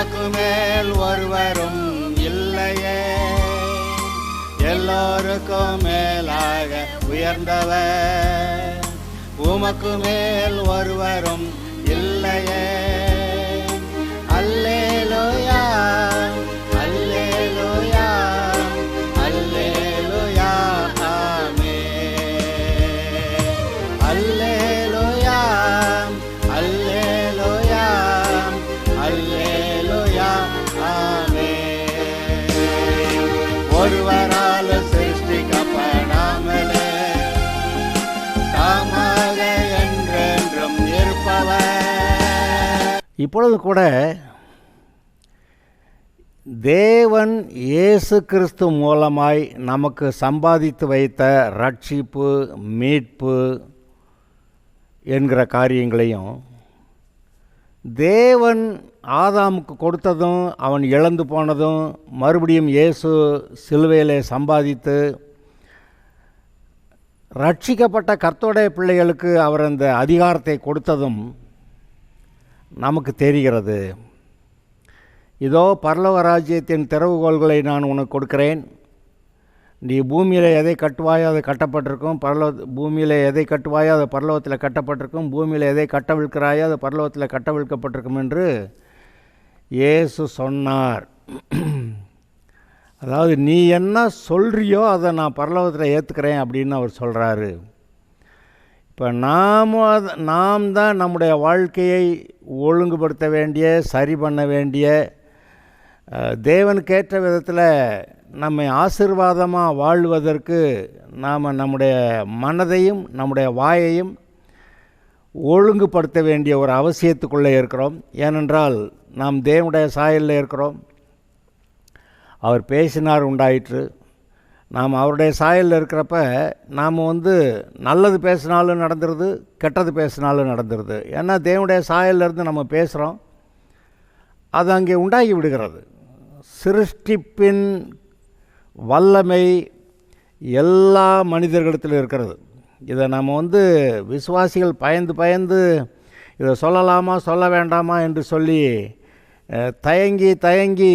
உமக்கு மேல் ஒருவரும் இல்லையே, எல்லோருக்கும் மேலாக உயர்ந்தவர். உமக்கு மேல் ஒருவரும் இல்லையே. அல்லேலூயா, அல்லேலூயா, அல்லேலூயா, ஆமென். அல்லேலூயா, அல்லேலூயா, அல்லேலூயா, ஆமென். ஒருவரால் சிருஷ்டிக்கப்படாமலே தாமாக என்றென்றும் இருப்பவர். இப்பொழுது கூட தேவன் இயேசு கிறிஸ்து மூலமாய் நமக்கு சம்பாதித்து வைத்த ரட்சிப்பு, மீட்பு என்கிற காரியங்களையும், தேவன் ஆதாமுக்கு கொடுத்ததும் அவன் இழந்து போனதும் மறுபடியும் இயேசு சிலுவையிலே சம்பாதித்து ரட்சிக்கப்பட்ட கர்த்தருடைய பிள்ளைகளுக்கு அவர் அந்த அதிகாரத்தை கொடுத்ததும் நமக்கு தெரிகிறது. இதோ பரலோக ராஜ்யத்தின் திறவுகோள்களை நான் உனக்கு கொடுக்கிறேன். நீ பூமியில் எதை கட்டுவாயோ அது கட்டப்பட்டிருக்கும், பூமியில் எதை கட்டுவாயோ அது பரலோகத்தில் கட்டப்பட்டிருக்கும், பூமியில் எதை கட்டவிழ்க்கிறாயோ அது பரலோகத்தில் கட்டவிழ்க்கப்பட்டிருக்கும் என்று இயேசு சொன்னார். அதாவது நீ என்ன சொல்கிறியோ அதை நான் பரலோகத்தில் ஏற்றுக்கிறேன் அப்படின்னு அவர் சொல்கிறாரு. இப்போ நாம் தான் நம்முடைய வாழ்க்கையை ஒழுங்குபடுத்த வேண்டிய, சரி பண்ண வேண்டிய, தேவனுக்கேற்ற விதத்தில் நம்மை ஆசீர்வாதமாக வாழ்வதற்கு நாம் நம்முடைய மனதையும் நம்முடைய வாயையும் ஒழுங்குபடுத்த வேண்டிய ஒரு அவசியத்துக்குள்ளே இருக்கிறோம். ஏனென்றால் நாம் தேவனுடைய சாயலில் இருக்கிறோம். அவர் பேசினார், உண்டாயிற்று. நாம் அவருடைய சாயலில் இருக்கிறப்ப நாம் நல்லது பேசினாலும் நடந்துருது, கெட்டது பேசினாலும் நடந்துருது. ஏன்னா தேவனுடைய சாயலிருந்து நம்ம பேசுகிறோம், அது அங்கே உண்டாகி விடுகிறது. சிருஷ்டிப்பின் வல்லமை எல்லா மனிதர்களிடத்தில் இருக்கிறது. இதை நம்ம விசுவாசிகள் பயந்து இதை சொல்லலாமா சொல்ல வேண்டாமா என்று சொல்லி தயங்கி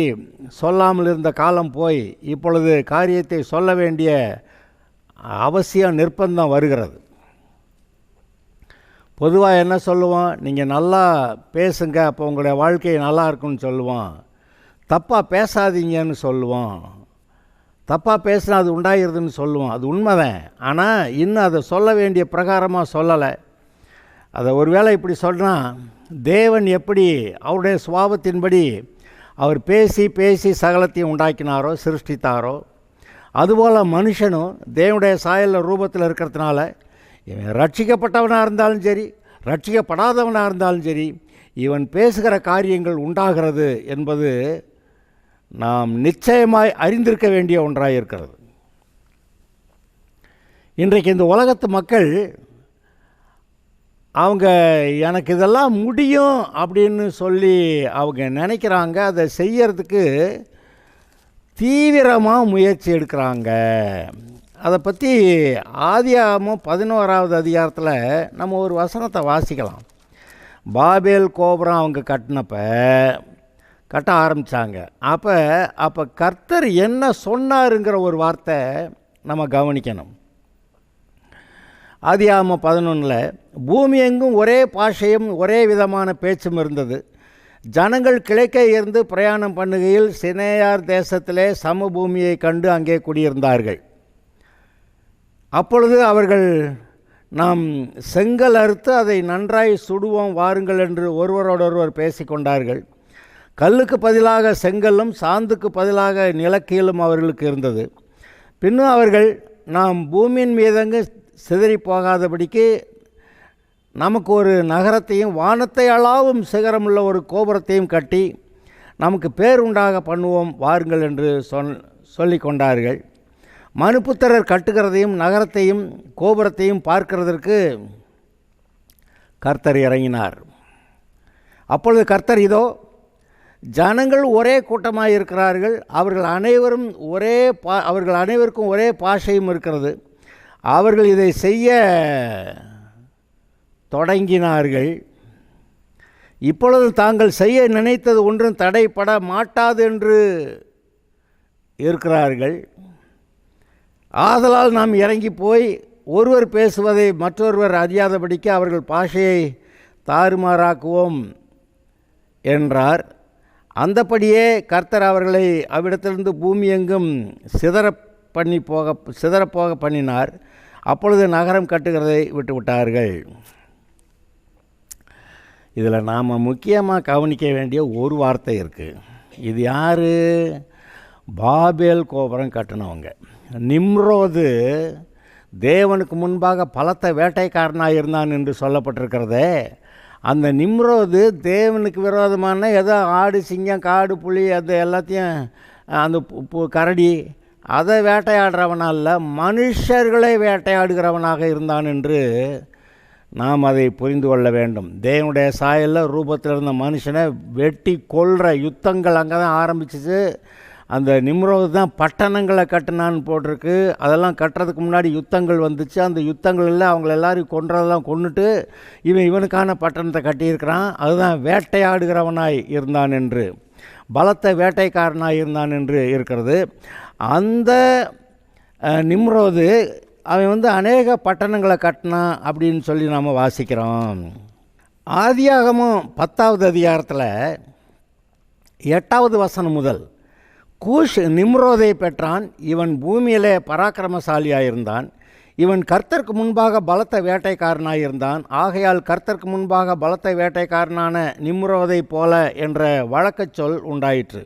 சொல்லாமல் இருந்த காலம் போய் இப்பொழுது காரியத்தை சொல்ல வேண்டிய அவசியம், நிர்பந்தம் வருகிறது. பொதுவாக என்ன சொல்லுவோம், நீங்கள் நல்லா பேசுங்க, அப்போ உங்களுடைய வாழ்க்கை நல்லா இருக்குன்னு சொல்லுவோம். தப்பாக பேசாதீங்கன்னு சொல்லுவோம். தப்பாக பேசினா அது உண்டாகிறதுன்னு சொல்லுவோம். அது உண்மைதான். ஆனால் இன்னும் அதை சொல்ல வேண்டிய பிரகாரமாக சொல்லலை. அதை ஒருவேளை இப்படி சொன்னால், தேவன் எப்படி அவருடைய சுபாவத்தின்படி அவர் பேசி சகலத்தையும் உண்டாக்கினாரோ, சிருஷ்டித்தாரோ, அதுபோல் மனுஷனும் தேவனுடைய சாயல் ரூபத்தில் இருக்கிறதுனால இவன் ரட்சிக்கப்பட்டவனாக இருந்தாலும் சரி, ரட்சிக்கப்படாதவனாக இருந்தாலும் சரி, இவன் பேசுகிற காரியங்கள் உண்டாகிறது என்பது நாம் நிச்சயமாய் அறிந்திருக்க வேண்டிய ஒன்றாக இருக்கிறது. இன்றைக்கு இந்த உலகத்து மக்கள் அவங்க எனக்கு இதெல்லாம் முடியும் அப்படின்னு சொல்லி அவங்க நினைக்கிறாங்க. அதை செய்யறதுக்கு தீவிரமாக முயற்சி எடுக்கிறாங்க. அதை பற்றி ஆதியாகமம் 11வது அதிகாரத்தில் நம்ம ஒரு வசனத்தை வாசிக்கலாம். பாபேல் கோபுரம் அவங்க கட்ட ஆரம்பித்தாங்க. அப்போ கர்த்தர் என்ன சொன்னாருங்கிற ஒரு வார்த்தை நம்ம கவனிக்கணும். ஆதியாகமம் 11 பூமி எங்கும் ஒரே பாஷையும் ஒரே விதமான பேச்சும் இருந்தது. ஜனங்கள் கிழக்கே இருந்து பிரயாணம் பண்ணுகையில் சினேயார் தேசத்திலே சமபூமியை கண்டு அங்கே குடியிருந்தார்கள். அப்பொழுது அவர்கள், நாம் செங்கல் அறுத்து அதை நன்றாய் சுடுவோம் வாருங்கள் என்று ஒருவரோடொருவர் பேசிக்கொண்டார்கள். கல்லுக்கு பதிலாக செங்கல்லும் சாந்துக்கு பதிலாக நிலக்கீலும் அவர்களுக்கு இருந்தது. பின்னும் அவர்கள், நாம் பூமியின் மீதங்கு சிதறி போகாதபடிக்கு நமக்கு ஒரு நகரத்தையும் வானத்தை அளவும் சிகரமுள்ள ஒரு கோபுரத்தையும் கட்டி நமக்கு பேருண்டாக பண்ணுவோம் வாருங்கள் என்று சொல்லி கொண்டார்கள். மனுபுத்திரர் கட்டுகிறதையும் நகரத்தையும் கோபுரத்தையும் பார்க்கிறதற்கு கர்த்தர் இறங்கினார். அப்பொழுது கர்த்தர், இதோ ஜனங்கள் ஒரே கூட்டமாக இருக்கிறார்கள், அவர்கள் அனைவருக்கும் ஒரே பாஷையும் இருக்கிறது. அவர்கள் இதை செய்ய தொடங்கினார்கள். இப்பொழுது தாங்கள் செய்ய நினைத்தது ஒன்றும் தடைப்பட மாட்டாது என்று இருக்கிறார்கள். ஆதலால் நாம் இறங்கி போய் ஒருவர் பேசுவதை மற்றொருவர் அறியாதபடிக்கு அவர்கள் பாஷையை தாறுமாறாக்குவோம் என்றார். அந்தபடியே கர்த்தர் அவர்களை அவ்விடத்திலிருந்து பூமி எங்கும் சிதறப்போக பண்ணினார். அப்பொழுது நகரம் கட்டுகிறதை விட்டுவிட்டார்கள். இதில் நாம் முக்கியமாக கவனிக்க வேண்டிய ஒரு வார்த்தை இருக்குது. இது யார்? பாபேல் கோபுரம் கட்டினவங்க. நிம்ரோது தேவனுக்கு முன்பாக பலத்த வேட்டைக்காரனாக இருந்தான் என்று சொல்லப்பட்டிருக்கிறதே, அந்த நிம்ரோது தேவனுக்கு விரோதமான ஏதோ ஆடு, சிங்கம், காடு, புலி அது எல்லாத்தையும் அந்த கரடி அதை வேட்டையாடுறவனால மனுஷர்களை வேட்டையாடுகிறவனாக இருந்தான் என்று நாம் அதை புரிந்து கொள்ள வேண்டும். தேவனுடைய சாயலில் ரூபத்தில் இருந்த மனுஷனை வெட்டி கொல்கிற யுத்தங்கள் அங்கே தான் ஆரம்பிச்சிச்சு. அந்த நிம்ரோது தான் பட்டணங்களை கட்டினான்னு போட்டிருக்கு. அதெல்லாம் கட்டுறதுக்கு முன்னாடி யுத்தங்கள் வந்துச்சு. அந்த யுத்தங்களில் அவங்கள எல்லாரையும் கொன்றதெல்லாம் கொண்டுட்டு இவனுக்கான பட்டணத்தை கட்டியிருக்கிறான். அதுதான் வேட்டையாடுகிறவனாய் இருந்தான் என்று, பலத்த வேட்டைக்காரனாய் இருந்தான் என்று இருக்கிறது. அந்த நிம்ரோது அவன் அநேக பட்டணங்களை கட்டினான் அப்படின்னு சொல்லி நாம் வாசிக்கிறோம். ஆதியாகமம் 10வது அதிகாரத்தில் 8வது வசனம் முதல் கூஷ் நிம்ரோதை பெற்றான். இவன் பூமியிலே பராக்கிரமசாலியாயிருந்தான். இவன் கர்த்தருக்கு முன்பாக பலத்த வேட்டைக்காரனாயிருந்தான். ஆகையால் கர்த்தருக்கு முன்பாக பலத்த வேட்டைக்காரனான நிம்ரோதை போல என்ற வழக்கச் சொல் உண்டாயிற்று.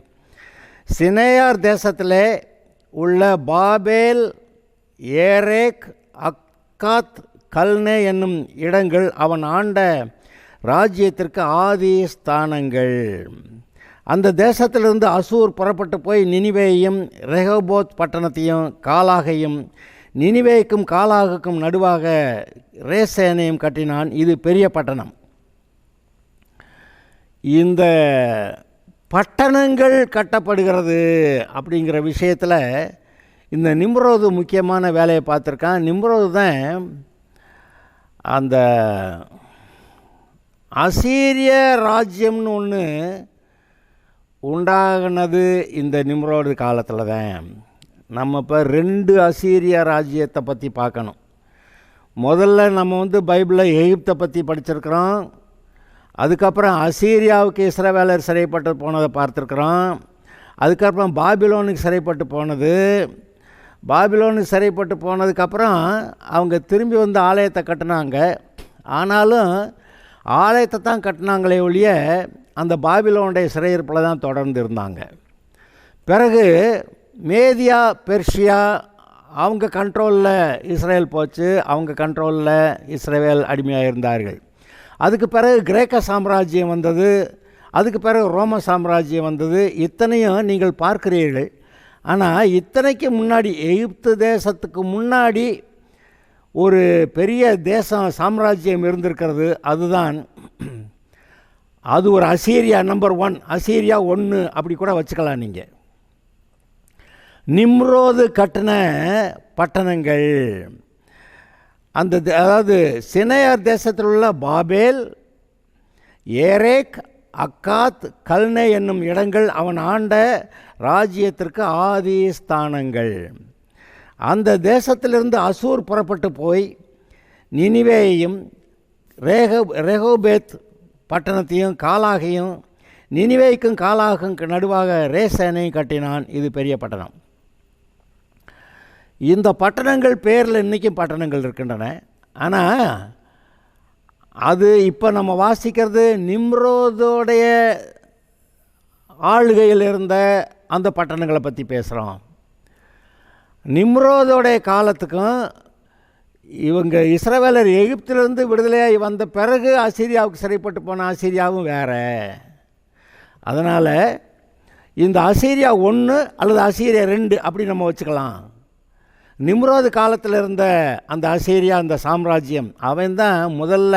சினேயார் தேசத்திலே உள்ள பாபேல், ஏரேக், அக்காத், கல்னே என்னும் இடங்கள் அவன் ஆண்ட ராஜ்யத்திற்கு ஆதி ஸ்தானங்கள். அந்த தேசத்திலிருந்து அசூர் புறப்பட்டு போய் நினிவேயையும் ரெகோபோத் பட்டணத்தையும் காலாகையும் நினிவேய்க்கும் காலாகுக்கும் நடுவாக ரேசேனையும் கட்டினான். இது பெரிய பட்டணம். இந்த பட்டணங்கள் கட்டப்படுகிறது அப்படிங்கிற விஷயத்தில் இந்த நிம்ரோது முக்கியமான வேலையை பார்த்துருக்கான். நிம்ரோது தான் அந்த அசீரிய ராஜ்யம்னு ஒன்று உண்டாகினது இந்த நிம்ரோது காலத்தில் தான். நம்ம இப்போ 2 அசீரிய ராஜ்யத்தை பற்றி பார்க்கணும். முதல்ல நம்ம பைபிளில் எகிப்தை பற்றி படிச்சிருக்கிறோம். அதுக்கப்புறம் அசீரியாவுக்கு இஸ்ரவேலர் சிறைப்பட்டு போனதை பார்த்துருக்குறோம். அதுக்கப்புறம் பாபிலோனுக்கு சிறைப்பட்டு போனது. பாபிலோனுக்கு சிறைப்பட்டு போனதுக்கப்புறம் அவங்க திரும்பி ஆலயத்தை கட்டினாங்க. ஆனாலும் ஆலயத்தை தான் கட்டினாங்களே ஒழிய அந்த பாபிலோனுடைய சிறையிருப்பில் தான் தொடர்ந்து இருந்தாங்க. பிறகு மேதியா, பெர்ஷியா அவங்க கண்ட்ரோலில் இஸ்ரேல் போச்சு. அவங்க கண்ட்ரோலில் இஸ்ரேல் அடிமையாக இருந்தார்கள். அதுக்கு பிறகு கிரேக்க சாம்ராஜ்யம் வந்தது. அதுக்கு பிறகு ரோம சாம்ராஜ்யம் வந்தது. இத்தனையும் நீங்கள் பார்க்கிறீர்கள். ஆனால் இத்தனைக்கு முன்னாடி எகிப்து தேசத்துக்கு முன்னாடி ஒரு பெரிய தேசம், சாம்ராஜ்யம் இருந்திருக்கிறது. அதுதான் அது ஒரு அசீரியா நம்பர் 1, அசீரியா 1 அப்படி கூட வச்சுக்கலாம் நீங்கள். நிம்ரோது கட்டின பட்டணங்கள் அந்த அதாவது சினேயார் தேசத்தில் உள்ள பாபேல், ஏரேக், அக்காத், கல்னே என்னும் இடங்கள் அவன் ஆண்ட ராஜ்யத்திற்கு ஆதி ஸ்தானங்கள். அந்த தேசத்திலிருந்து அசூர் புறப்பட்டு போய் நினிவேயையும் ரெகோபேத் பட்டணத்தையும் காலாகையும் நினிவேய்க்கும் காலாகும் நடுவாக ரேசேனையும் கட்டினான். இது பெரிய பட்டணம். இந்த பட்டணங்கள் பேரில் இன்றைக்கும் பட்டணங்கள் இருக்கின்றன. ஆனால் அது இப்போ நம்ம வாசிக்கிறது நிம்ரோதோடைய ஆளுகையில் இருந்த அந்த பட்டணங்களை பற்றி பேசுகிறோம். நிம்ரோதோடைய காலத்துக்கும் இவங்க இஸ்ரவேலர் எகிப்திலிருந்து விடுதலையாகி வந்த பிறகு அசீரியாவுக்கு சிறைப்பட்டு போன அசீரியாவும் வேறு. அதனால் இந்த அசீரியா 1 அல்லது அசீரியா 2 அப்படி நம்ம வச்சுக்கலாம். நிம்ரோது காலத்தில் இருந்த அந்த அசீரியா, அந்த சாம்ராஜ்யம், அவன் தான் முதல்ல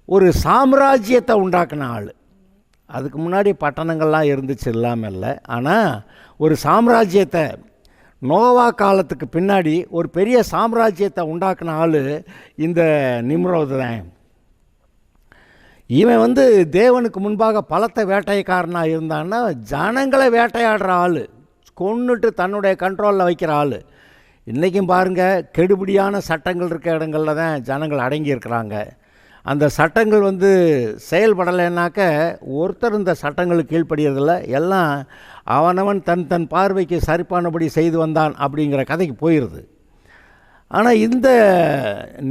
ஒரு சாம்ராஜ்யத்தை உண்டாக்கின ஆள். அதுக்கு முன்னாடி பட்டணங்கள்லாம் இருந்துச்சு, இல்லாமல் இல்லை. ஆனால் ஒரு சாம்ராஜ்யத்தை நோவா காலத்துக்கு பின்னாடி ஒரு பெரிய சாம்ராஜ்யத்தை உண்டாக்கின ஆள் இந்த நிம்ரோது தான். இவன் வந்து தேவனுக்கு முன்பாக பலத்த வேட்டைக்காரனாக இருந்தான்னா ஜனங்களை வேட்டையாடுற ஆள், கொன்னுட்டு தன்னுடைய கண்ட்ரோலில் வைக்கிற ஆள். இன்றைக்கும் பாருங்கள், கெடுபிடியான சட்டங்கள் இருக்க இடங்களில் தான் ஜனங்கள் அடங்கி இருக்கிறாங்க. அந்த சட்டங்கள் வந்து செயல்படலைன்னாக்க ஒருத்தர் இந்த சட்டங்களுக்கு கீழ்ப்படியறதில்ல, எல்லாம் அவனவன் தன் தன் பார்வைக்கு சரிப்பானபடி செய்து வந்தான் அப்படிங்கிற கதைக்கு போயிடுது. ஆனால் இந்த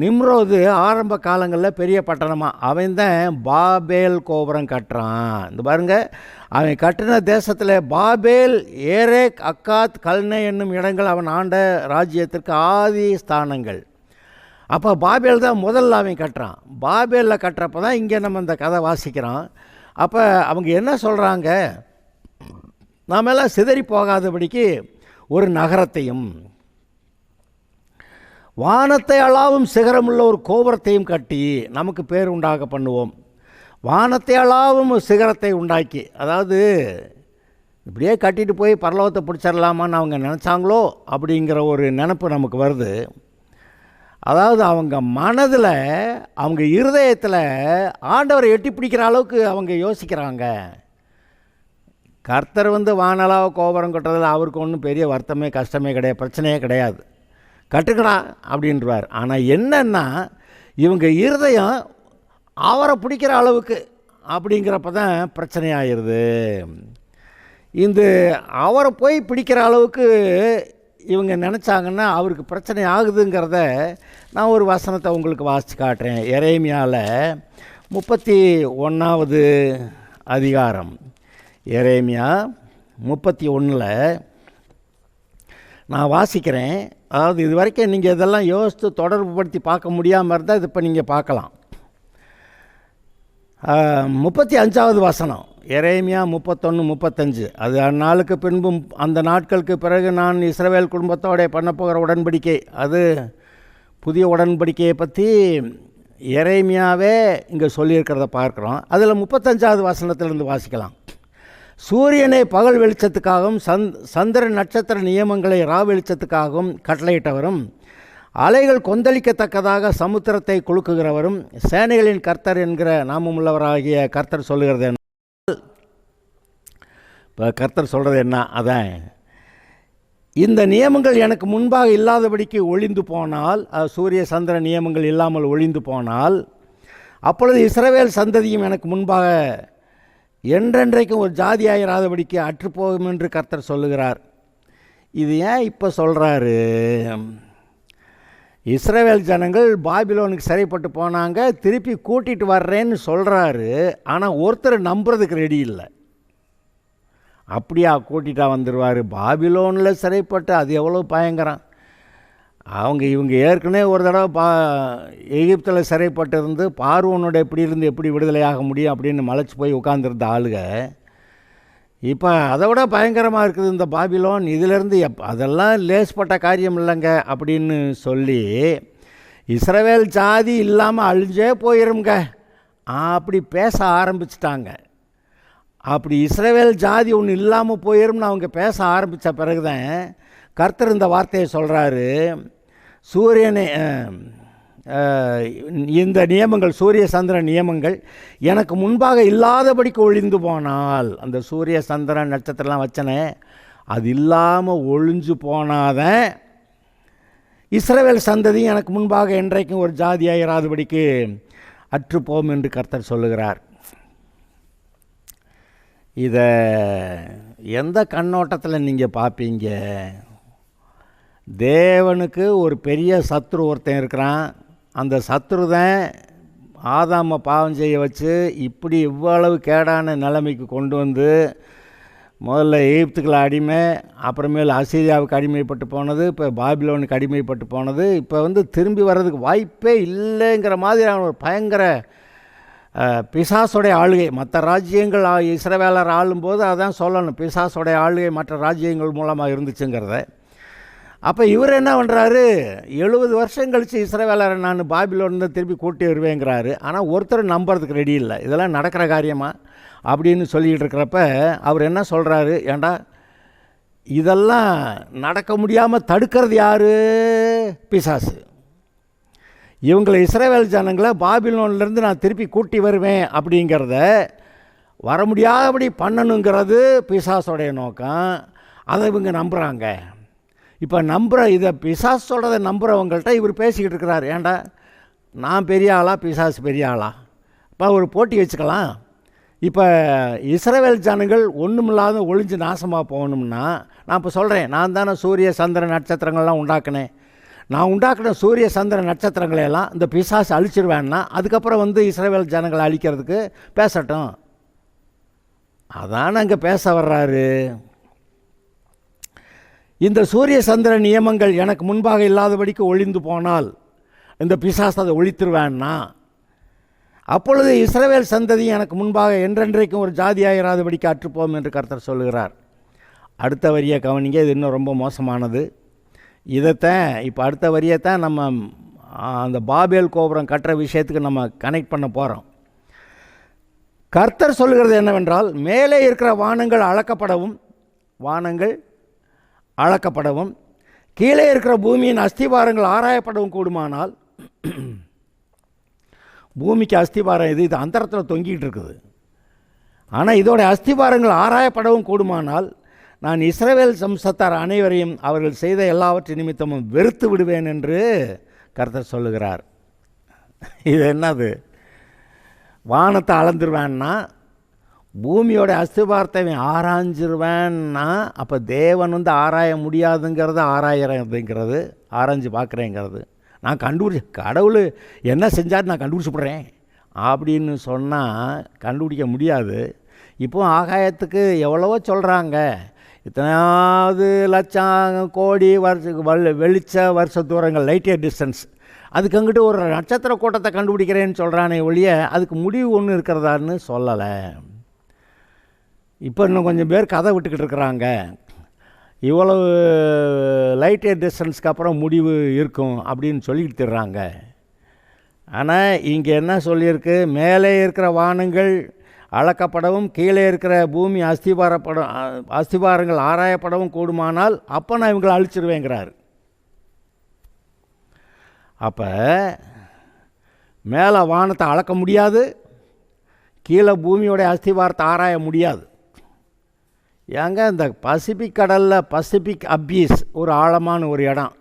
நிம்ரோது ஆரம்ப காலங்களில் பெரிய பட்டணமாக அவன் தான் பாபேல் கோபுரம் கட்டுறான். இந்த பாருங்கள், அவன் கட்டின தேசத்தில் பாபேல், ஏரேக், அக்காத், கல்னே என்னும் இடங்கள் அவன் ஆண்ட ராஜ்யத்திற்கு ஆதி ஸ்தானங்கள். அப்போ பாபேல் தான் முதல்ல அவன் கட்டுறான். பாபேலில் கட்டுறப்ப தான் இங்கே நம்ம இந்த கதை வாசிக்கிறோம். அப்போ அவங்க என்ன சொல்கிறாங்க, நாமெல்லாம் சிதறி போகாதபடிக்கு ஒரு நகரத்தையும் வானத்தை அளாவும் சிகரமுள்ள ஒரு கோபுரத்தையும் கட்டி நமக்கு பேர் உண்டாக பண்ணுவோம். வானத்தை அளாவும் சிகரத்தை உண்டாக்கி, அதாவது இப்படியே கட்டிட்டு போய் பரலோகத்தை பிடிச்சிடலாமான்னு அவங்க நினச்சாங்களோ அப்படிங்கிற ஒரு நினப்பு நமக்கு வருது. அதாவது அவங்க மனதில், அவங்க இருதயத்தில் ஆண்டவரை எட்டி பிடிக்கிற அளவுக்கு அவங்க யோசிக்கிறாங்க. கர்த்தர் வந்து வானலாக கோபுரம் கட்டுறதில் அவருக்கு ஒன்றும் பெரிய வருத்தமே கஷ்டமே கிடையாது, பிரச்சனையே கிடையாது, கட்டுக்கடா அப்படின்றார். ஆனால் என்னன்னா, இவங்க இருதயம் அவரை பிடிக்கிற அளவுக்கு அப்படிங்கிறப்ப தான் பிரச்சனையாகிடுது. இந்த அவரை போய் பிடிக்கிற அளவுக்கு இவங்க நினச்சாங்கன்னா அவருக்கு பிரச்சனை ஆகுதுங்கிறத நான் ஒரு வசனத்தை உங்களுக்கு வாசித்து காட்டுறேன். எரேமியாவில் 31வது அதிகாரம், எரேமியா 31 நான் வாசிக்கிறேன். அதாவது இது வரைக்கும் நீங்கள் இதெல்லாம் யோசித்து தொடர்பு படுத்தி பார்க்க முடியாமல் இருந்தால் இது இப்போ நீங்கள் பார்க்கலாம். 35வது வசனம், எரேமியா 31:35. அது அந்நாளுக்கு பின்பும் அந்த நாட்களுக்கு பிறகு நான் இஸ்ரவேல் குடும்பத்தோட பண்ண போகிற உடன்படிக்கை, அது புதிய உடன்படிக்கையை பற்றி எரேமியாவே இங்கே சொல்லியிருக்கிறத பார்க்குறோம். அதில் 35வது வசனத்திலிருந்து வாசிக்கலாம். சூரியனை பகல் வெளிச்சத்துக்காகவும் சந்திர நட்சத்திர நியமங்களை ரா வெளிச்சத்துக்காகவும் கட்டளையிட்டவரும், அலைகள் கொந்தளிக்கத்தக்கதாக சமுத்திரத்தை குலுக்குகிறவரும், சேனைகளின் கர்த்தர் என்கிற நாமமுள்ளவராகிய கர்த்தர் சொல்லுகிறது என்ன? இப்போ கர்த்தர் சொல்கிறது என்ன? அதான், இந்த நியமங்கள் எனக்கு முன்பாக இல்லாதபடிக்கு ஒளிந்து போனால், சூரிய சந்திர நியமங்கள் இல்லாமல் ஒளிந்து போனால், அப்பொழுது இஸ்ரவேல் சந்ததியும் எனக்கு முன்பாக என்றென்றைக்கும் ஒரு ஜாதியாயிராதபடிக்கு அற்றுப்போகும் என்று கர்த்தர் சொல்லுகிறார். இது ஏன் இப்போ சொல்கிறாரு? இஸ்ரவேல் ஜனங்கள் பாபிலோனுக்கு சிறைப்பட்டு போனாங்க, திருப்பி கூட்டிகிட்டு வர்றேன்னு சொல்கிறாரு. ஆனால் ஒருத்தர் நம்புறதுக்கு ரெடி இல்லை. அப்படியா கூட்டிகிட்டா வந்துடுவார்? பாபிலோனில் சிறைப்பட்டு அது எவ்வளோ பயங்கரம். இவங்க ஏற்கனவே ஒரு தடவை எகிப்தில் சிறைப்பட்டு இருந்து பார்வோனோட எப்படி இருந்து எப்படி விடுதலையாக முடியும் அப்படின்னு மலைச்சு போய் உட்காந்துருந்த ஆளுங்க, இப்போ அதை விட பயங்கரமாக இருக்குது இந்த பாபிலோன். இதிலேருந்து அதெல்லாம் லேஸ்பட்ட காரியம் இல்லைங்க அப்படின்னு சொல்லி இஸ்ரவேல் ஜாதி இல்லாமல் அழிஞ்சே போயிருங்க அப்படி பேச ஆரம்பிச்சிட்டாங்க. அப்படி இஸ்ரவேல் ஜாதி ஒன்று இல்லாமல் போயிரும்னு அவங்க பேச ஆரம்பித்த பிறகு தான் கர்த்தர் இந்த வார்த்தையை சொல்கிறாரு. சூரியனை, இந்த நியமங்கள், சூரிய சந்திர நியமங்கள் எனக்கு முன்பாக இல்லாதபடிக்கு ஒழிந்து போனால், அந்த சூரிய சந்திர நட்சத்திரம்லாம் வச்சனே அது இல்லாமல் ஒழிஞ்சு போனாதான் இஸ்ரவேல் சந்ததியும் எனக்கு முன்பாக என்றைக்கும் ஒரு ஜாதியாயிராதபடிக்கு அற்றுப்போம் என்று கர்த்தர் சொல்லுகிறார். இதை எந்த கண்ணோட்டத்தில் நீங்கள் பார்ப்பீங்க? தேவனுக்கு ஒரு பெரிய சத்ரு ஒருத்தன் இருக்கிறான். அந்த சத்ரு தான் ஆதாமை பாவம் செய்ய வச்சு இப்படி இவ்வளவு கேடான நிலைமைக்கு கொண்டு வந்து, முதல்ல எகிப்துக்குள்ள அடிமை, அப்புறமேல் அசீரியாவுக்கு அடிமைப்பட்டு போனது, இப்போ பாபிலோனுக்கு அடிமைப்பட்டு போனது, இப்போ வந்து திரும்பி வர்றதுக்கு வாய்ப்பே இல்லைங்கிற மாதிரி அவன் ஒரு பயங்கர பிசாசுடைய ஆளுகை. மற்ற ராஜ்யங்கள் இஸ்ரவேலர் ஆளும்போது அதான் சொல்லணும், பிசாசுடைய ஆளுகை மற்ற ராஜ்யங்கள் மூலமாக இருந்துச்சுங்கிறத. அப்போ இவர் என்ன பண்ணுறாரு, 70 வருஷம் கழித்து இஸ்ரவேலரை நான் பாபிலோன்னு திருப்பி கூட்டி வருவேங்கிறாரு. ஆனால் ஒருத்தர் நம்புறதுக்கு ரெடி இல்லை. இதெல்லாம் நடக்கிற காரியமா அப்படின்னு சொல்லிகிட்டு இருக்கிறப்ப அவர் என்ன சொல்கிறாரு, ஏண்டா இதெல்லாம் நடக்க முடியாமல் தடுக்கிறது யார்? பிசாசு. இவங்களை இஸ்ரவேல் ஜனங்களை பாபிலோன்லேருந்து நான் திருப்பி கூட்டி வருவேன் அப்படிங்கிறத வர முடியாதபடி பண்ணணுங்கிறது பிசாசோடைய நோக்கம். அதை இவங்க நம்புகிறாங்க. இப்போ இதை பிசாசு சொல்கிறத நம்புகிறவங்கள்ட்ட இவர் பேசிக்கிட்டு இருக்கிறார். ஏண்டா நான் பெரிய ஆளா பிசாசு பெரிய ஆளா? இப்போ ஒரு போட்டி வச்சுக்கலாம். இப்போ இஸ்ரவேல் ஜனங்கள் ஒன்றுமில்லாத ஒளிஞ்சு நாசமாக போகணும்னா நான் இப்போ சொல்கிறேன், நான் தானே சூரிய சந்திர நட்சத்திரங்கள்லாம் உண்டாக்குனேன். நான் உண்டாக்குன சூரிய சந்திர நட்சத்திரங்களையெல்லாம் இந்த பிசாசு அழிச்சிருவேன்னா அதுக்கப்புறம் இஸ்ரவேல் ஜனங்களை அழிக்கிறதுக்கு பேசட்டும். அதான் அங்கே பேச வர்றாரு. இந்த சூரிய சந்திர நியமங்கள் எனக்கு முன்பாக இல்லாதபடிக்கு ஒளிந்து போனால் இந்த பிசாசு அதை ஒழித்துருவேன்னா அப்பொழுது இஸ்ரவேல் சந்ததி எனக்கு முன்பாக என்றென்றைக்கும் ஒரு ஜாதியாயிராதபடிக்கு அற்றுப்போம் என்று கர்த்தர் சொல்லுகிறார். அடுத்த வரியை கவனிங்க, இது இன்னும் ரொம்ப மோசமானது. இதைத்தான் இப்போ அடுத்த வரியைத்தான் நம்ம அந்த பாபேல் கோபுரம் கட்டுற விஷயத்துக்கு நம்ம கனெக்ட் பண்ண போகிறோம். கர்த்தர் சொல்லுகிறது என்னவென்றால், மேலே இருக்கிற வானங்கள் அளக்கப்படவும் கீழே இருக்கிற பூமியின் அஸ்திபாரங்கள் ஆராயப்படவும் கூடுமானால், பூமிக்கு அஸ்திபாரம் இது அந்தரத்தில் தொங்கிட்டு இருக்குது. ஆனால் இதோட அஸ்திபாரங்கள் ஆராயப்படவும் கூடுமானால் நான் இஸ்ரவேல் வம்சத்தார் அனைவரையும் அவர்கள் செய்த எல்லாவற்றின் நிமித்தமும் வெறுத்து விடுவேன் என்று கர்த்தர் சொல்லுகிறார். இது என்னது? வானத்தை அளந்துருவேன்னா, பூமியோட அஸ்திபாரத்தை ஆராய்ஞ்சிருவேன்னா, அப்போ தேவன் ஆராய முடியாதுங்கிறது ஆராயிறதுங்கிறது, ஆராய்ஞ்சு பார்க்குறேங்கிறது. நான் கடவுள் என்ன செஞ்சார் நான் கண்டுபிடிச்சிப்படுறேன் அப்படின்னு சொன்னால் கண்டுபிடிக்க முடியாது. இப்போ ஆகாயத்துக்கு எவ்வளவோ சொல்கிறாங்க, இத்தனாவது லட்சம் கோடி வெளிச்ச வருஷ தூரங்கள், லைட் இயர் டிஸ்டன்ஸ். அதுக்கு அங்கிட்டு ஒரு நட்சத்திர கூட்டத்தை கண்டுபிடிக்கிறேன்னு சொல்கிறானே ஒழிய அதுக்கு முடிவு ஒன்று இருக்கிறதான்னு சொல்லலை. இப்போ இன்னும் கொஞ்சம் பேர் கதை விட்டுக்கிட்டு இருக்கிறாங்க, இவ்வளவு லைட் இயர் டிஸ்டன்ஸ்க்கு அப்புறம் முடிவு இருக்கும் அப்படின்னு சொல்லிக்கிட்டு தர்றாங்க. ஆனால் இங்கே என்ன சொல்லியிருக்கு? மேலே இருக்கிற வானங்கள் அளக்கப்படவும் கீழே இருக்கிற பூமி அஸ்திபாரங்கள் ஆராயப்படவும் கூடுமானால் அப்போ நான் இவங்களை அழிச்சிருவேங்கிறார். அப்போ மேலே வானத்தை அளக்க முடியாது, கீழே பூமியோடைய அஸ்திபாரத்தை ஆராய முடியாது. ஏங்க இந்த பசிபிக் கடலில் பசிபிக் அபீஸ் ஒரு ஆழமான ஒரு இடம்,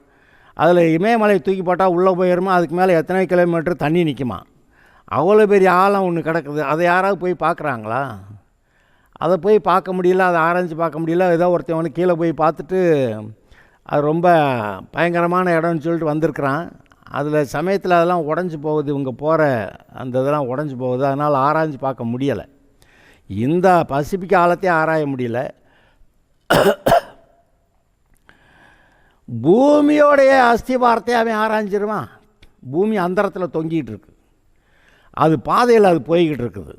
அதில் இமயமலை தூக்கி போட்டால் உள்ளே போயிருமா, அதுக்கு மேலே எத்தனை கிலோமீட்டர் தண்ணி நிற்குமா? அவ்வளோ பெரிய ஆழம் ஒன்று கிடக்குது. அதை யாராவது போய் பார்க்குறாங்களா? அதை போய் பார்க்க முடியல, அதை ஆராய்ச்சி பார்க்க முடியல. ஏதோ ஒருத்தவனு கீழே போய் பார்த்துட்டு அது ரொம்ப பயங்கரமான இடம்னு சொல்லிட்டு வந்திருக்கிறான். அதில் சமயத்தில் அதெல்லாம் உடஞ்சி போகுது, இவங்க போகிற அந்த இதெல்லாம் உடஞ்சி போகுது. அதனால் ஆராய்ச்சி பார்க்க முடியலை. இந்த பசிபிக் ஆழத்தையும் ஆராய முடியல. பூமியோடைய அஸ்திபாரத்தை அவன் ஆராய்ஞ்சிருவான். பூமி அந்தரத்தில் தொங்கிட்டு இருக்கு, அது பாதையில் அது போய்கிட்டு இருக்குது.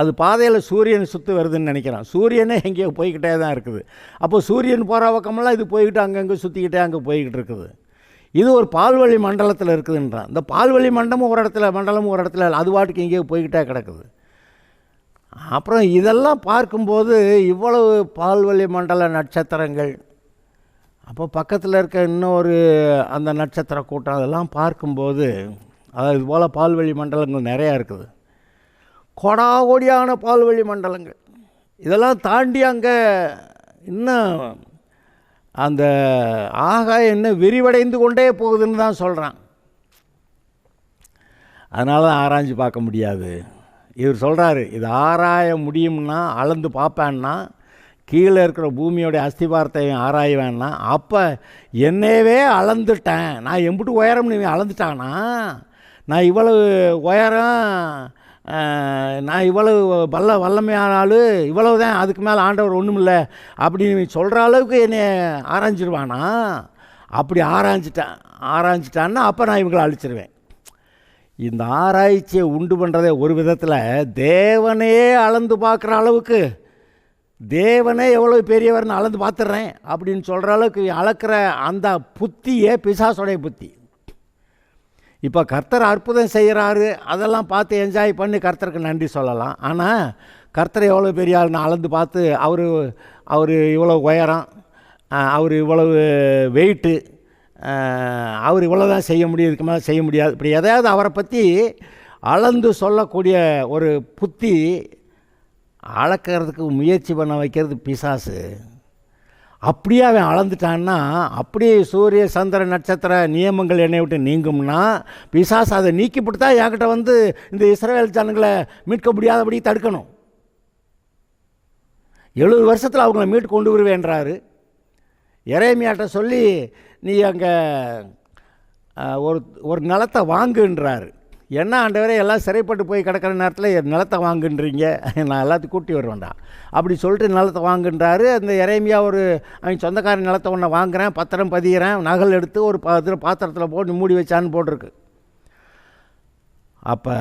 அது பாதையில் சூரியன் சுற்றி வருதுன்னு நினைக்கிறான். சூரியனே எங்கேயோ போய்கிட்டே தான் இருக்குது. அப்போ சூரியன் போகிற பக்கமெல்லாம் இது போய்கிட்டு அங்கங்கே சுற்றிக்கிட்டே அங்கே போய்கிட்டு இருக்குது. இது ஒரு பால்வழி மண்டலத்தில் இருக்குதுன்றான். இந்த பால்வழி மண்டலமும் ஒரு இடத்துல அது வாட்டுக்கு எங்கேயோ போய்கிட்டே கிடக்குது. அப்புறம் இதெல்லாம் பார்க்கும்போது இவ்வளவு பால்வழி மண்டல நட்சத்திரங்கள், அப்போ பக்கத்தில் இருக்க இன்னொரு அந்த நட்சத்திர கூட்டம், அதெல்லாம் பார்க்கும்போது அதாவது இது போல் பால்வழி மண்டலங்கள் நிறையா இருக்குது. கொடாகொடியான பால்வழி மண்டலங்கள். இதெல்லாம் தாண்டி அங்கே இன்னும் அந்த ஆகாயம் இன்னும் விரிவடைந்து கொண்டே போகுதுன்னு தான் சொல்கிறான். அதனால தான் ஆராய்ச்சி பார்க்க முடியாது. இவர் சொல்கிறாரு, இது ஆராய முடியும்னா, அளந்து பார்ப்பேன்னா, கீழே இருக்கிற பூமியோடைய அஸ்திபாரத்தை ஆராய்வேன்னா, அப்போ என்னவே அளந்துட்டேன், நான் எம்பிட்டு உயரம்னு அளந்துட்டானா, நான் இவ்வளவு உயரம், நான் இவ்வளவு வல்லமையானாலும் இவ்வளவு தான், அதுக்கு மேலே ஆண்டவர் ஒன்றும் இல்லை அப்படின்னு சொல்கிற அளவுக்கு என்னை ஆராய்ஞ்சிருவானா? அப்படி ஆராய்ஞ்சிட்டான்னா அப்போ நான் இவங்களை அழிச்சிருவேன். இந்த ஆராய்ச்சியை உண்டு பண்ணுறதே ஒரு விதத்தில் தேவனே அளந்து பார்க்குற அளவுக்கு, தேவனே எவ்வளோ பெரியவர்னு அளந்து பார்த்துட்றேன் அப்படின்னு சொல்கிற அளவுக்கு அளக்கிற அந்த புத்தியே பிசாசுடைய புத்தி. இப்போ கர்த்தர் அற்புதம் செய்கிறாரு, அதெல்லாம் பார்த்து என்ஜாய் பண்ணி கர்த்தருக்கு நன்றி சொல்லலாம். ஆனால் கர்த்தர் எவ்வளோ பெரிய ஆள்னு அளந்து பார்த்து அவர் இவ்வளோ உயரம், அவர் இவ்வளவு வெயிட்டு, அவர் இவ்வளோ தான் செய்ய முடியும், இதுக்கு மேலே செய்ய முடியாது, இப்படி எதையாவது அவரை பற்றி அளந்து சொல்லக்கூடிய ஒரு புத்தி அளக்கிறதுக்கு முயற்சி பண்ண வைக்கிறது பிசாசு. அப்படியே அவன் அளந்துட்டான்னா, அப்படியே சூரிய சந்திர நட்சத்திர நியமங்கள் என்னை விட்டு நீங்கும்னா, பிசாசு அதை நீக்கிவிட்டு தான் என்கிட்ட வந்து இந்த இஸ்ரவேல் ஜனங்களை மீட்க முடியாதபடி தடுக்கணும். 70 வருஷத்தில் அவங்கள மீட்டு கொண்டு வருவேன்றாரு. எரேமியாட்ட சொல்லி நீ அங்கே ஒரு நிலத்தை வாங்குன்றாரு. என்ன ஆண்டவரே, எல்லாம் சிறைப்பட்டு போய் கிடக்கிற நேரத்தில் நிலத்தை வாங்குன்றீங்க, நான் எல்லாத்தையும் கூட்டி வருவேன்டா அப்படி சொல்லிட்டு நிலத்தை வாங்குன்றாரு. அந்த எரேமியா அவன் சொந்தக்காரன் நிலத்தை ஒன்று வாங்குறேன், பத்திரம் பதிகிறேன், நகல் எடுத்து ஒரு பாத்திரத்தில் போட்டு மூடி வச்சான்னு போட்டிருக்கு. அப்போ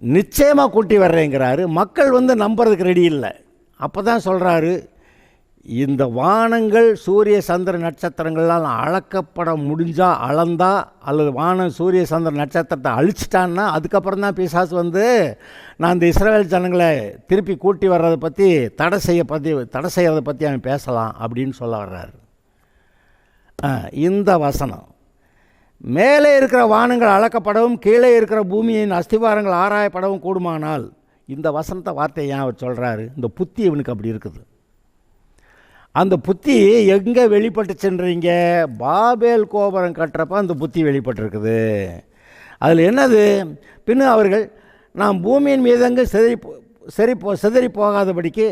நிச்சயமாக கூட்டி வர்றேங்கிறாரு. மக்கள் நம்புறதுக்கு ரெடி இல்லை. அப்போ தான் சொல்கிறாரு, இந்த வானங்கள் சூரிய சந்திர நட்சத்திரங்களால் அளக்கப்பட முடிஞ்சால் அளந்தா, அல்லது வானம் சூரிய சந்திர நட்சத்திரத்தை அழிச்சிட்டான்னா அதுக்கப்புறம் தான் பிசாசு நான் இந்த இஸ்ரவேல் ஜனங்களை திருப்பி கூட்டி வர்றதை பற்றி தடை செய்கிறத பற்றி அவன் பேசலாம் அப்படின்னு சொல்ல வர்றாரு. இந்த வசனம் மேலே இருக்கிற வானங்கள் அளக்கப்படவும் கீழே இருக்கிற பூமியின் அஸ்திவாரங்கள் ஆராயப்படவும் கூடுமானால், இந்த வசனத்தை வார்த்தையை ஏன் அவர் சொல்கிறாரு? இந்த புத்தி இவனுக்கு அப்படி இருக்குது. அந்த புத்தி எங்கே வெளிப்பட்டுச்சுன்றீங்க? பாபேல் கோபுரம் கட்டுறப்ப அந்த புத்தி வெளிப்பட்டிருக்குது. அதில் என்னது? பின்னும் அவர்கள் நாம் பூமியின் மீதங்க சிதறி போகாதபடிக்கு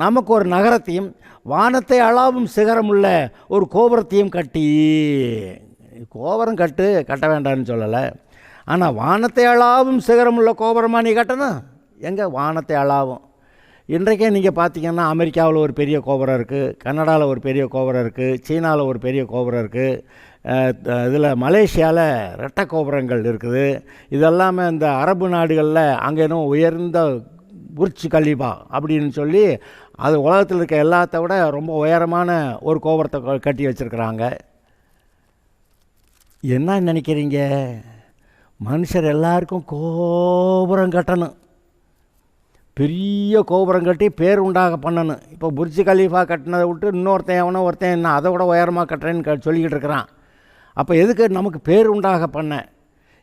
நமக்கு ஒரு நகரத்தையும் வானத்தை அளவும் சிகரமுள்ள ஒரு கோபுரத்தையும் கட்டி, கோபுரம் கட்ட வேண்டாம்னு சொல்லலை, ஆனால் வானத்தை அளவும் சிகரமுள்ள கோபுரமாக நீ கட்டணும். எங்கே வானத்தை அளவும்? இன்றைக்கே நீங்கள் பார்த்தீங்கன்னா அமெரிக்காவில் ஒரு பெரிய கோபுரம் இருக்குது, கனடாவில் ஒரு பெரிய கோபுரம் இருக்குது, சீனாவில் ஒரு பெரிய கோபுரம் இருக்குது, இதில் மலேசியாவில் ரெட்டை கோபுரங்கள் இருக்குது. இதெல்லாமே இந்த அரபு நாடுகளில் அங்கே இன்னும் உயர்ந்த புர்ஜ் கலீஃபா அப்படின்னு சொல்லி அது உலகத்தில் இருக்க எல்லாத்த விட ரொம்ப உயரமான ஒரு கோபுரத்தை கட்டி வச்சுருக்குறாங்க. என்ன நினைக்கிறீங்க? மனுஷர் எல்லாருக்கும் கோபுரம் கட்டணும், பெரிய கோபுரம் கட்டி பேர் உண்டாக பண்ணணும். இப்போ புர்ஜ் கலீஃபா கட்டினதை விட்டு ஒருத்தன் என்ன அதை விட உயரமாக கட்டுறேன்னு சொல்லிக்கிட்டு இருக்கிறான். அப்போ எதுக்கு நமக்கு பேர் உண்டாக பண்ண?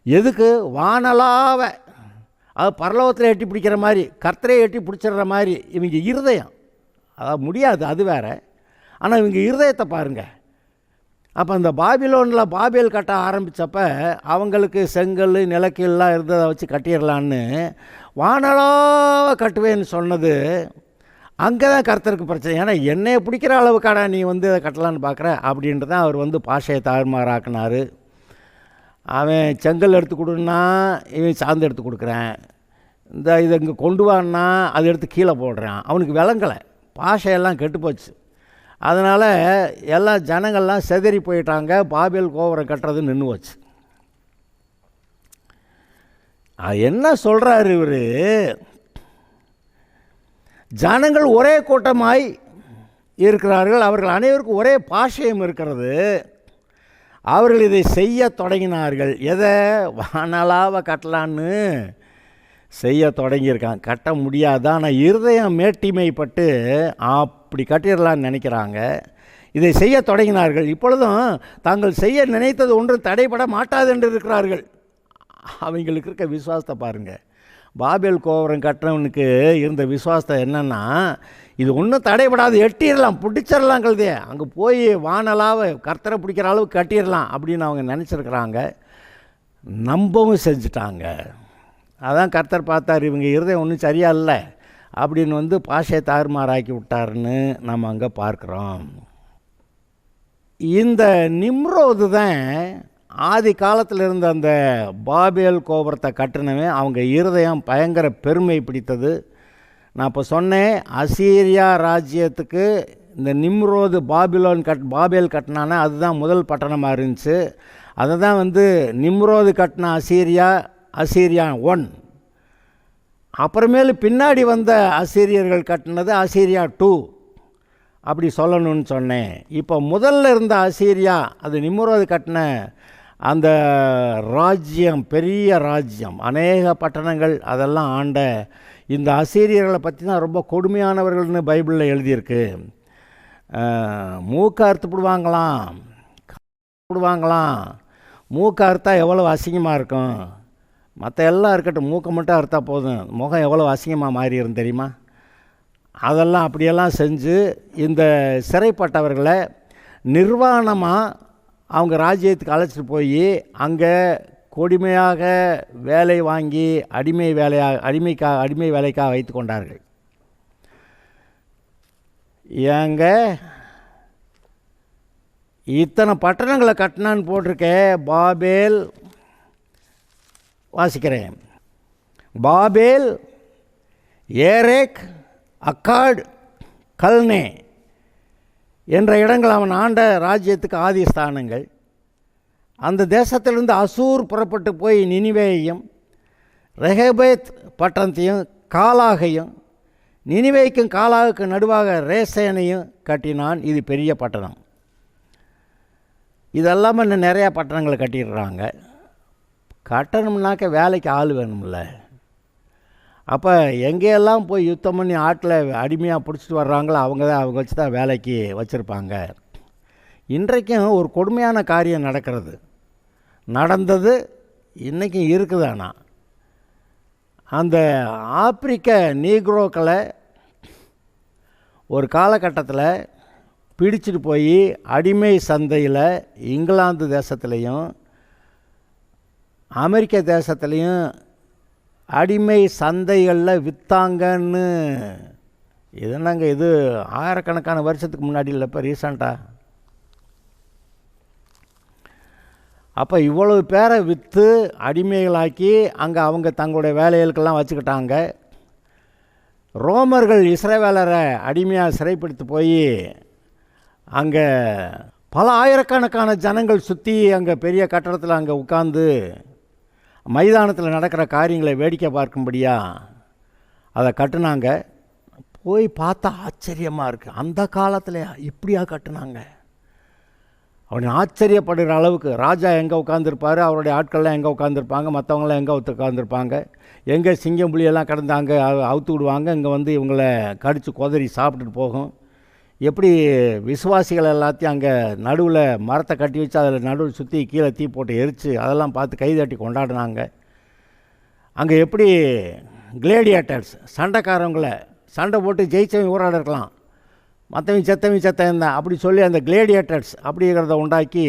எதுக்கு? வானலாவ அது பரலோகத்தில் எட்டி பிடிக்கிற மாதிரி, கர்த்தரை எட்டி பிடிச்சிடுற மாதிரி இவங்க இருதயம், அதாவது முடியாது, அது வேறு. ஆனால் இவங்க இருதயத்தை பாருங்கள். அப்போ அந்த பாபேல் கட்ட ஆரம்பித்தப்ப அவங்களுக்கு செங்கல் நிலக்கல்லாம் இருந்ததை வச்சு கட்டிடலான்னு வானலாக கட்டுவேன்னு சொன்னது அங்கே தான் கர்த்தருக்கு பிரச்சனை. ஏன்னா என்னையை பிடிக்கிற அளவுக்காடா நீ இதை கட்டலான்னு பார்க்குற அப்படின்ட்டு தான் அவர் பாஷையை தாறுமாறாக்குனார். அவன் செங்கல் எடுத்து கொடுன்னா இவன் சார்ந்து எடுத்து கொடுக்குறேன், இதை இங்கே கொண்டு வான்னா அதை எடுத்து கீழே போடுறான். அவனுக்கு விளங்கலை, பாஷையெல்லாம் கெட்டு போச்சு. அதனால் எல்லா ஜனங்கள்லாம் செதறி போயிட்டாங்க. பாபேல் கோபுரம் கட்டுறது நின்று போச்சு. என்ன சொல்கிறாரு இவர்? ஜனங்கள் ஒரே கூட்டமாய் இருக்கிறார்கள், அவர்கள் அனைவருக்கும் ஒரே பாஷையும் இருக்கிறது. அவர்கள் இதை செய்ய தொடங்கினார்கள். எதை? வானலாவ கட்டலான்னு செய்ய தொடங்கியிருக்காங்க. கட்ட முடியாது, ஆனால் இருதயம் மேட்டிமைப்பட்டு அப்படி கட்டிடலான்னு நினைக்கிறாங்க. இதை செய்ய தொடங்கினார்கள். இப்பொழுதும் தாங்கள் செய்ய நினைத்தது ஒன்றும் தடைபட மாட்டாது என்று இருக்கிறார்கள். அவங்களுக்கு இருக்க விசுவாசத்தை பாருங்கள். பாபேல் கோபுரம் கட்டினவனுக்கு இருந்த விசுவாசத்தை என்னென்னா, இது ஒன்றும் தடைபடாது, எட்டிடலாம், பிடிச்சிடலாம், கழுதே அங்கே போய் வானலாவை கர்த்தரை பிடிக்கிற அளவுக்கு கட்டிடலாம் அப்படின்னு அவங்க நினச்சிருக்கிறாங்க. நம்பவும் செஞ்சுட்டாங்க. அதான் கர்த்தர் பார்த்தார், இவங்க இருதயம் ஒன்றும் சரியா இல்லை அப்படின்னு பாஷையை தாறுமாறாக்கி விட்டாருன்னு நம்ம அங்கே பார்க்குறோம். இந்த நிம்ரோது தான் ஆதி காலத்தில் இருந்த அந்த பாபேல் கோபுரத்தை கட்டினவன். அவங்க இருதயம் பயங்கர பெருமை பிடித்தது. நான் இப்போ சொன்னேன், அசீரியா ராஜ்யத்துக்கு இந்த நிம்ரோது பாபேல் கட்டினானே அதுதான் முதல் பட்டணமாக இருந்துச்சு. அதை தான் நிம்ரோது கட்டின அசீரியா 1. அப்புறமேலு பின்னாடி வந்த அசீரியர்கள் கட்டினது அசீரியா 2 அப்படி சொல்லணும்னு சொன்னேன். இப்போ முதல்ல இருந்த அசீரியா, அது நிம்ரோது கட்டின அந்த ராஜ்யம், பெரிய ராஜ்யம், அநேக பட்டணங்கள் அதெல்லாம் ஆண்ட இந்த அசீரியர்களை பற்றி தான் ரொம்ப கொடுமையானவர்கள்னு பைபிளில் எழுதியிருக்கு. மூக்கை அறுத்துப்பிடுவாங்களாம், விடுவாங்களாம். மூக்கை அறுத்தா எவ்வளோ அசிங்கமாக இருக்கும். மற்ற எல்லாம் இருக்கட்டும், மூக்கை மட்டும் அறுத்தா போதும், முகம் எவ்வளோ அசிங்கமாக மாறிடும் தெரியுமா? அதெல்லாம் அப்படியெல்லாம் செஞ்சு இந்த சிறைப்பட்டவர்களை நிர்வாணமாக அவங்க ராஜ்யத்துக்கு அழைச்சிட்டு போய் அங்கே கொடுமையாக வேலை வாங்கி அடிமை வேலைக்காக வைத்து கொண்டார்கள். ஏங்க இத்தனை பட்டணங்களை கட்டினான்னு போட்டிருக்க, பாபேல் வாசிக்கிறேன். பாபேல், ஏரேக், அக்காட், கல்னே என்ற இடங்கள் அவன் ஆண்ட ராஜ்யத்துக்கு ஆதி ஸ்தானங்கள். அந்த தேசத்திலிருந்து அசூர் புறப்பட்டு போய் நினிவேயையும் ரெஹபேத் பட்டணத்தையும் காலாகையும், நினிவேய்க்கும் காலாகுக்கு நடுவாக ரேசேனையும் கட்டினான். இது பெரிய பட்டணம். இதெல்லாமல் இன்னும் நிறையா பட்டணங்களை கட்டிடுறாங்க. கட்டணம்னாக்க வேலைக்கு ஆள் வேணும்ல. அப்போ எங்கேயெல்லாம் போய் யுத்தம் பண்ணி ஆட்டில் அடிமையாக பிடிச்சிட்டு வர்றாங்களோ அவங்க வச்சு தான் வேலைக்கு வச்சுருப்பாங்க. இன்றைக்கும் ஒரு கொடுமையான காரியம் நடந்தது, இன்றைக்கும் இருக்குது. ஆனால் அந்த ஆப்பிரிக்க நீக்ரோக்களை ஒரு காலகட்டத்தில் பிடிச்சிட்டு போய் அடிமை சந்தையில் இங்கிலாந்து தேசத்துலேயும் அமெரிக்க தேசத்துலேயும் அடிமை சந்தைகளில் விற்றாங்கன்னு. இது ஆயிரக்கணக்கான வருஷத்துக்கு முன்னாடி இல்லை, இப்போ ரீசண்டாக. அப்போ இவ்வளவு பேரை விற்று அடிமைகளாக்கி அங்கே அவங்க தங்களுடைய வேலைகளுக்கெல்லாம் வச்சுக்கிட்டாங்க. ரோமர்கள் இஸ்ரவேலரை அடிமையாக சிறைப்பிடித்து போய் அங்கே பல ஆயிரக்கணக்கான ஜனங்கள் சுற்றி அங்கே பெரிய கட்டடத்தில் அங்கே உட்கார்ந்து மைதானத்தில் நடக்கிற காரியங்களை வேடிக்கை பார்க்கும்படியா அதை கட்டுனாங்க. போய் பார்த்தா ஆச்சரியமாக இருக்குது. அந்த காலத்தில் இப்படியா கட்டுனாங்க அப்படின்னு ஆச்சரியப்படுகிற அளவுக்கு. ராஜா எங்கே உட்காந்துருப்பார், அவருடைய ஆட்கள்லாம் எங்கே உட்காந்துருப்பாங்க, மற்றவங்களாம் எங்கே உட்காந்துருப்பாங்க, எங்கே சிங்கம் புலியெல்லாம் கடந்து அங்கே அவுத்து விடுவாங்க, இங்கே வந்து இவங்களை கடித்து கொதறி சாப்பிட்டுட்டு போகும். எப்படி விசுவாசிகள் எல்லாத்தையும் அங்கே நடுவில் மரத்தை கட்டி வச்சு அதில் நடுவில் சுற்றி கீழே தீ போட்டு எரித்து அதெல்லாம் பார்த்து கைதட்டி கொண்டாடினாங்க. அங்கே எப்படி கிளேடியேட்டர்ஸ் சண்டைக்காரவங்களை சண்டை போட்டு ஜெயிச்சவங்க ஊராட இருக்கலாம், மற்றவங்க செத்தவன் தான் அப்படி சொல்லி அந்த கிளேடியேட்டர்ஸ் அப்படிங்கிறத உண்டாக்கி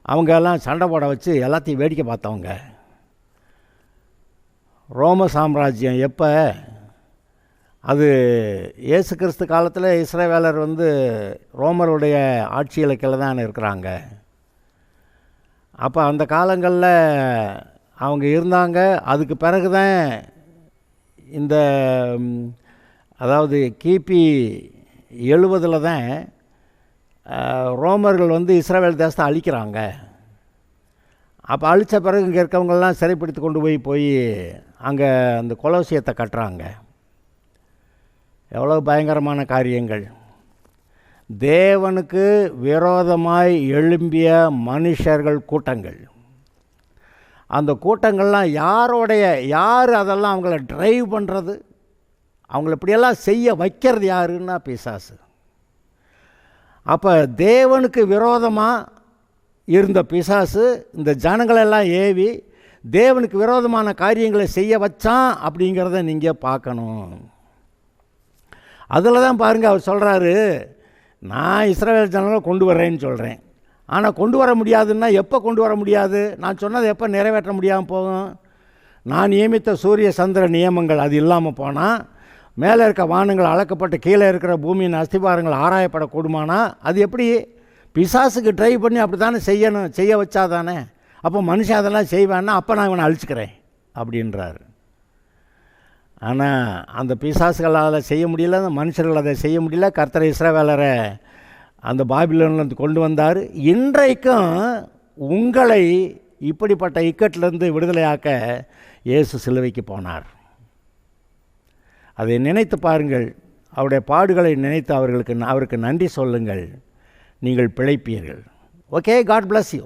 அவங்க எல்லாம் சண்டை போட வச்சு எல்லாத்தையும் வேடிக்கை பார்த்தவங்க. ரோம சாம்ராஜ்யம் எப்போ, அது இயேசு கிறிஸ்து காலத்தில் இஸ்ரவேலர் வந்து ரோமருடைய ஆட்சியில் கீழே தான் இருக்கிறாங்க. அப்போ அந்த காலங்களில் அவங்க இருந்தாங்க. அதுக்கு பிறகு தான் இந்த அதாவது கிபி 70 தான் ரோமர்கள் வந்து இஸ்ரவேல் தேசத்தை அழிக்கிறாங்க. அப்போ அழித்த பிறகு இங்கே இருக்கவங்கெல்லாம் சிறைப்பிடித்து கொண்டு போய் அங்கே அந்த கொலோசியத்தை கட்டுறாங்க. எவ்வளோ பயங்கரமான காரியங்கள். தேவனுக்கு விரோதமாய் எழும்பிய மனுஷர்கள் கூட்டங்கள். அந்த கூட்டங்கள்லாம் யார் அதெல்லாம் அவங்கள ட்ரைவ் பண்ணுறது, அவங்கள இப்படியெல்லாம் செய்ய வைக்கிறது யாருன்னா பிசாசு. அப்போ தேவனுக்கு விரோதமாக இருந்த பிசாசு இந்த ஜனங்களெல்லாம் ஏவி தேவனுக்கு விரோதமான காரியங்களை செய்ய வச்சான் அப்படிங்கிறத நீங்கள் பார்க்கணும். அதில் தான் பாருங்கள், அவர் சொல்கிறாரு, நான் இஸ்ரவேல் ஜனங்களை கொண்டு வர்றேன்னு சொல்கிறேன். ஆனால் கொண்டு வர முடியாதுன்னா எப்போ கொண்டு வர முடியாது? நான் சொன்னதை எப்போ நிறைவேற்ற முடியாமல் போகும்? நான் நியமித்த சூரிய சந்திர நியமங்கள் அது இல்லாமல் போனால், மேலே இருக்க வானங்கள் அளக்கப்பட்டு கீழே இருக்கிற பூமியின் அஸ்திபாரங்கள் ஆராயப்படக்கூடுமானா அது எப்படி? பிசாசுக்கு ட்ரை பண்ணி அப்படி தானே செய்ய வச்சாதானே. அப்போ மனுஷன் அதெல்லாம் செய்வான்னா அப்போ நான் இவனை அழிச்சுக்கிறேன் அப்படின்றாரு. ஆனால் அந்த பிசாசுகளால் அதை செய்ய முடியல, அந்த மனுஷர்கள் அதை செய்ய முடியல. கர்த்தர் இஸ்ரவேலரை அந்த பாபிலோனிலிருந்து கொண்டு வந்தார். இன்றைக்கும் உங்களை இப்படிப்பட்ட இக்கட்டிலிருந்து விடுதலையாக்க இயேசு சிலுவைக்கு போனார். அதை நினைத்து பாருங்கள். அவருடைய பாடுகளை நினைத்து அவருக்கு நன்றி சொல்லுங்கள். நீங்கள் பிழைப்பீர்கள். Okay, God bless you.